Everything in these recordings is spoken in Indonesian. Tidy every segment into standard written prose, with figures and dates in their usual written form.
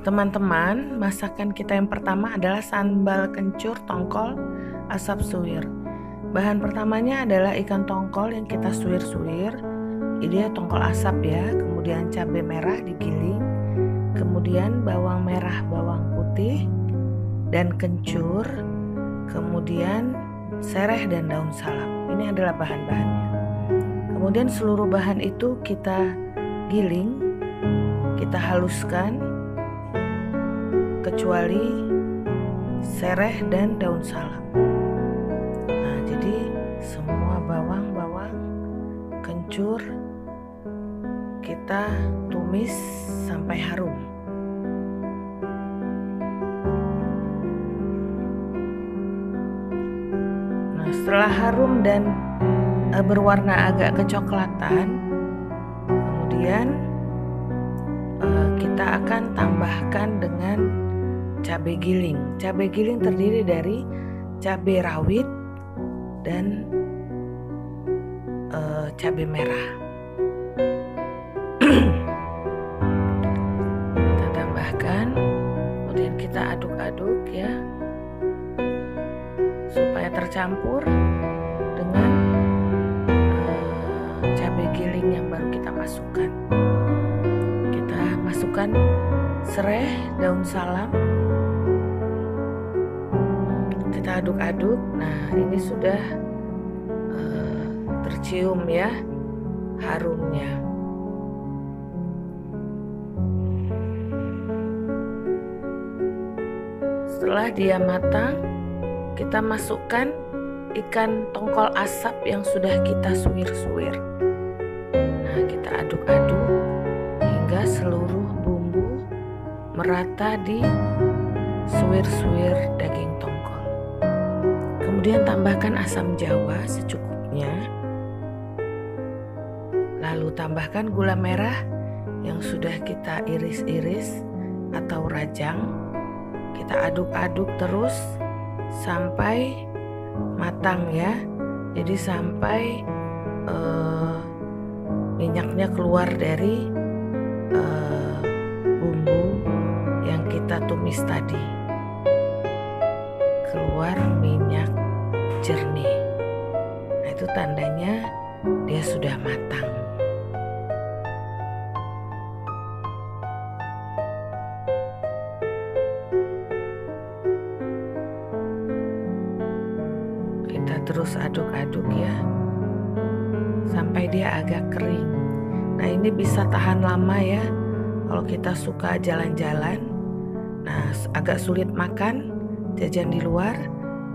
Teman-teman, masakan kita yang pertama adalah sambal kencur tongkol asap suwir. Bahan pertamanya adalah ikan tongkol yang kita suwir-suwir. Ini tongkol asap ya, kemudian cabai merah digiling, kemudian bawang merah, bawang putih, dan kencur, kemudian sereh dan daun salam. Ini adalah bahan-bahannya. Kemudian seluruh bahan itu kita giling, kita haluskan, kecuali sereh dan daun salam. Nah, jadi semua bawang-bawang, kencur kita tumis sampai harum. Nah, setelah harum dan berwarna agak kecoklatan, kemudian kita akan tambahkan dengan cabai giling. Cabai giling terdiri dari cabai rawit dan cabai merah. Kita tambahkan, kemudian kita aduk-aduk ya, supaya tercampur dengan cabai giling yang baru kita masukkan. Kita masukkan sereh, daun salam, kita aduk-aduk. Nah, ini sudah tercium ya harumnya. Setelah dia matang, kita masukkan ikan tongkol asap yang sudah kita suwir-suwir. Nah, kita aduk-aduk hingga seluruh bumbu merata di suwir-suwir daging tongkol. Kemudian tambahkan asam jawa secukupnya. Lalu tambahkan gula merah yang sudah kita iris-iris atau rajang. Kita aduk-aduk terus sampai matang ya. Jadi sampai minyaknya keluar dari bumbu yang kita tumis tadi. Keluar minyak jernih. Nah, itu tandanya dia sudah matang. Kita terus aduk-aduk ya sampai dia agak kering. Nah, ini bisa tahan lama ya kalau kita suka jalan-jalan. Nah, agak sulit makan jajan di luar.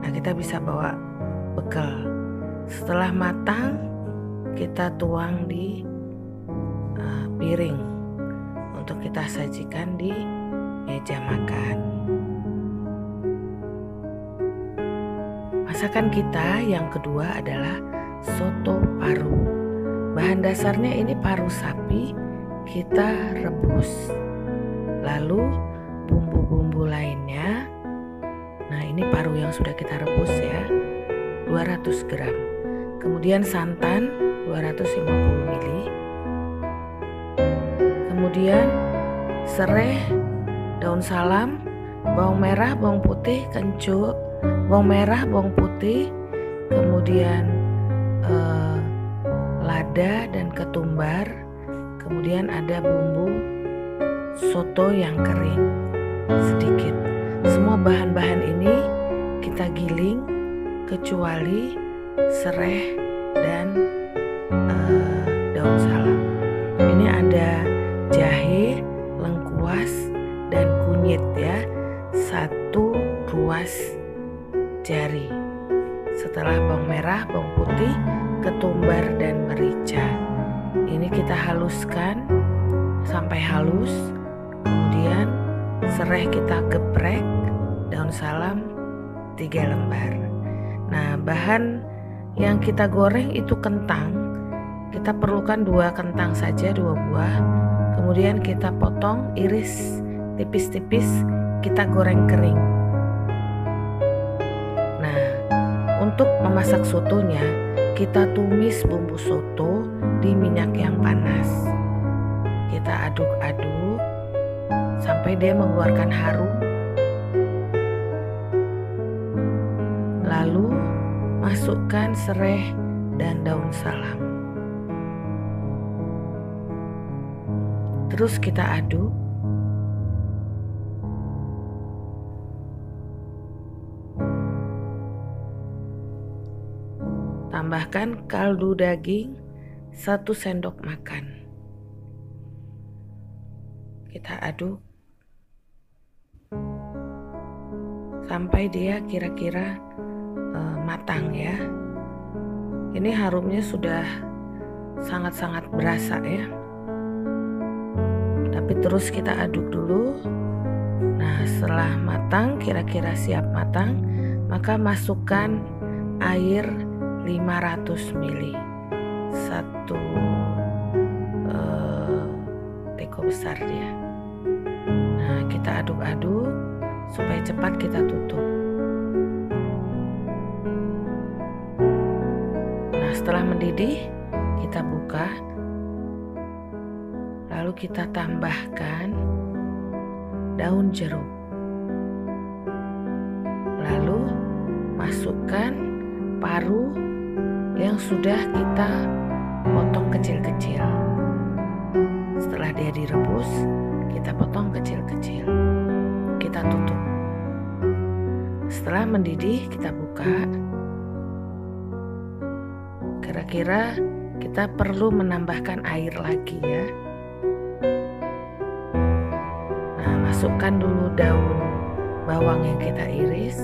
Nah, kita bisa bawa bekal. Setelah matang, kita tuang di piring untuk kita sajikan di meja makan. Masakan kita yang kedua adalah soto paru. Bahan dasarnya ini paru sapi, kita rebus. Lalu bumbu-bumbu lainnya. Nah, ini paru yang sudah kita rebus ya, 200 gram. Kemudian santan 250 ml. Kemudian sereh, daun salam, bawang merah, bawang putih, kencur, bawang merah, bawang putih, kemudian lada dan ketumbar. Kemudian ada bumbu soto yang kering sedikit. Semua bahan-bahan ini kita giling kecuali sereh dan daun salam. Ini ada jahe, lengkuas, dan kunyit ya, 1 ruas jari. Setelah bawang merah, bawang putih, ketumbar, dan merica. Ini kita haluskan sampai halus. Kemudian sereh kita geprek, daun salam 3 lembar. Nah, bahan yang kita goreng itu kentang. Kita perlukan 2 kentang saja, 2 buah. Kemudian kita potong, iris tipis-tipis, kita goreng kering. Nah, untuk memasak sotonya, kita tumis bumbu soto di minyak yang panas. Kita aduk-aduk sampai dia mengeluarkan harum. Lalu masukkan serai dan daun salam. Terus kita aduk. Tambahkan kaldu daging 1 sendok makan. Kita aduk sampai dia kira-kira matang ya. Ini harumnya sudah sangat-sangat berasa ya. Tapi terus kita aduk dulu. Nah, setelah matang, kira-kira siap matang, maka masukkan air 500 ml. 1 teko besar dia. Nah, kita aduk-aduk supaya cepat kita tutup. Nah, setelah mendidih, kita buka. Lalu kita tambahkan daun jeruk. Lalu masukkan paru yang sudah kita potong kecil-kecil. Setelah dia direbus, kita potong kecil-kecil. Kita tutup. Setelah mendidih, kita buka. Kira-kira kita perlu menambahkan air lagi ya. Nah, masukkan dulu daun bawang yang kita iris.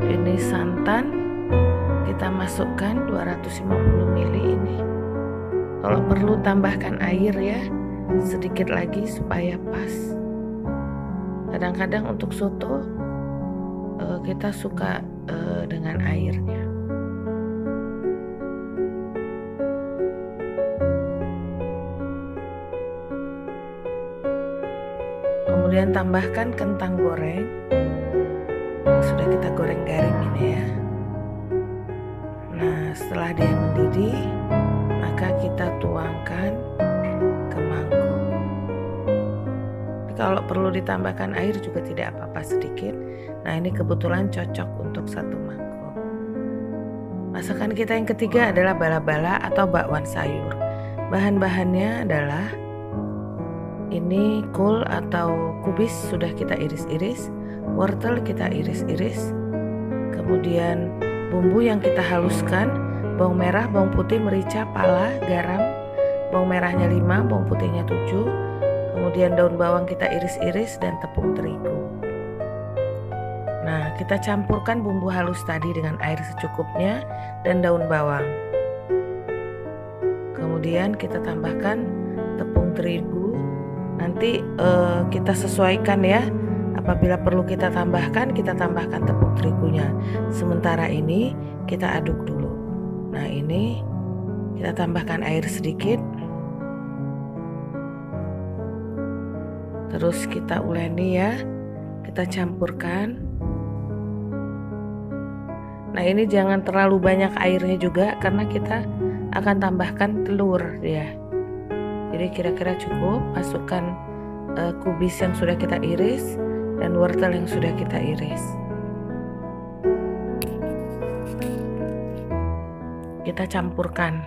Ini santan, kita masukkan 250 ml ini. Kalau perlu tambahkan air ya, sedikit lagi supaya pas. Kadang-kadang untuk soto kita suka dengan airnya. Kemudian tambahkan kentang goreng. Sudah kita goreng garing ini ya. Nah, setelah dia mendidih, maka kita tuangkan ke mangkuk. Kalau perlu ditambahkan air juga tidak apa-apa sedikit. Nah, ini kebetulan cocok untuk 1 mangkuk. Masakan kita yang ketiga adalah bala-bala atau bakwan sayur. Bahan-bahannya adalah ini kol atau kubis sudah kita iris-iris, wortel kita iris-iris, kemudian bumbu yang kita haluskan, bawang merah, bawang putih, merica, pala, garam, bawang merahnya 5, bawang putihnya 7, kemudian daun bawang kita iris-iris dan tepung terigu. Nah, kita campurkan bumbu halus tadi dengan air secukupnya dan daun bawang. Kemudian kita tambahkan tepung terigu. Nanti kita sesuaikan ya. Apabila perlu kita tambahkan tepung terigunya. Sementara ini kita aduk dulu. Nah, ini kita tambahkan air sedikit. Terus kita uleni ya. Kita campurkan. Nah, ini jangan terlalu banyak airnya juga karena kita akan tambahkan telur ya. Jadi kira-kira cukup. Masukkan kubis yang sudah kita iris dan wortel yang sudah kita iris. Kita campurkan.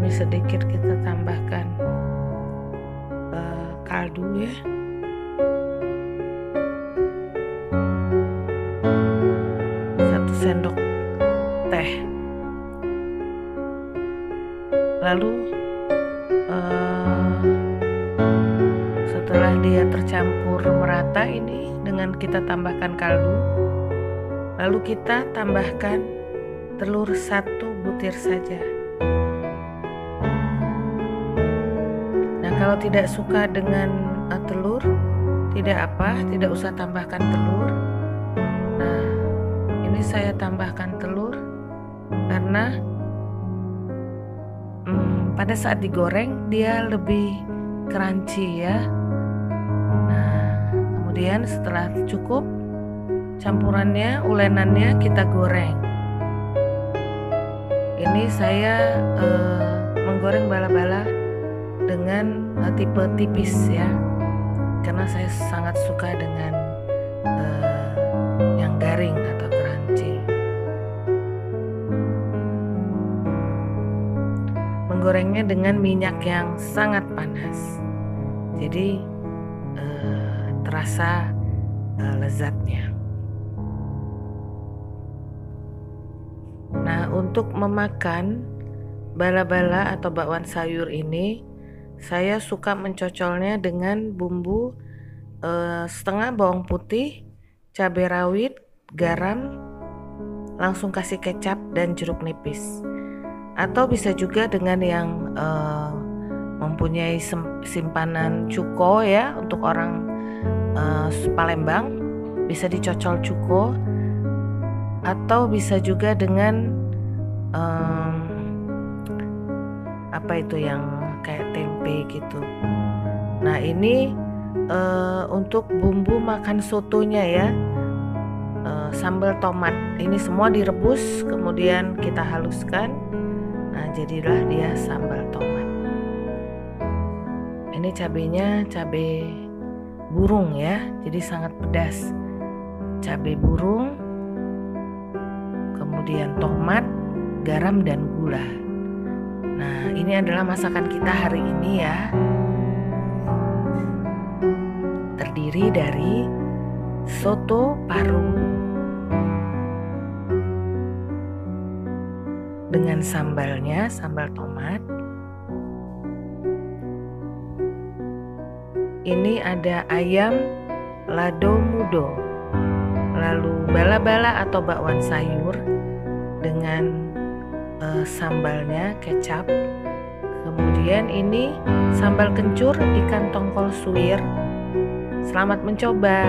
Ini sedikit kita tambahkan kaldu ya. Sendok teh. Lalu setelah dia tercampur merata ini dengan kita tambahkan kaldu, lalu kita tambahkan telur 1 butir saja. Nah, kalau tidak suka dengan telur, tidak usah tambahkan telur. Nah, ini saya tambahkan telur karena pada saat digoreng dia lebih crunchy ya. Nah, kemudian setelah cukup campurannya, ulenannya kita goreng. Ini saya menggoreng bala-bala dengan tipe tipis ya, karena saya sangat suka dengan yang garing atau crunchy. Menggorengnya dengan minyak yang sangat panas, jadi terasa lezatnya. Nah, untuk memakan bala-bala atau bakwan sayur ini, saya suka mencocolnya dengan bumbu setengah bawang putih, cabai rawit, garam, langsung kasih kecap dan jeruk nipis. Atau bisa juga dengan yang mempunyai simpanan cuko ya, untuk orang Palembang bisa dicocol cuko, atau bisa juga dengan apa itu yang kayak tempe gitu. Nah, ini untuk bumbu makan sotonya ya, sambal tomat. Ini semua direbus kemudian kita haluskan. Nah, jadilah dia sambal tomat. Ini cabenya cabai burung ya, jadi sangat pedas. Cabai burung, kemudian tomat, garam dan gula. Nah, ini adalah masakan kita hari ini ya. Terdiri dari soto paru dengan sambalnya, sambal tomat. Ini ada ayam lado mudo, lalu bala-bala atau bakwan sayur dengan sambalnya, kecap. Kemudian ini sambal kencur ikan tongkol suwir. Selamat mencoba.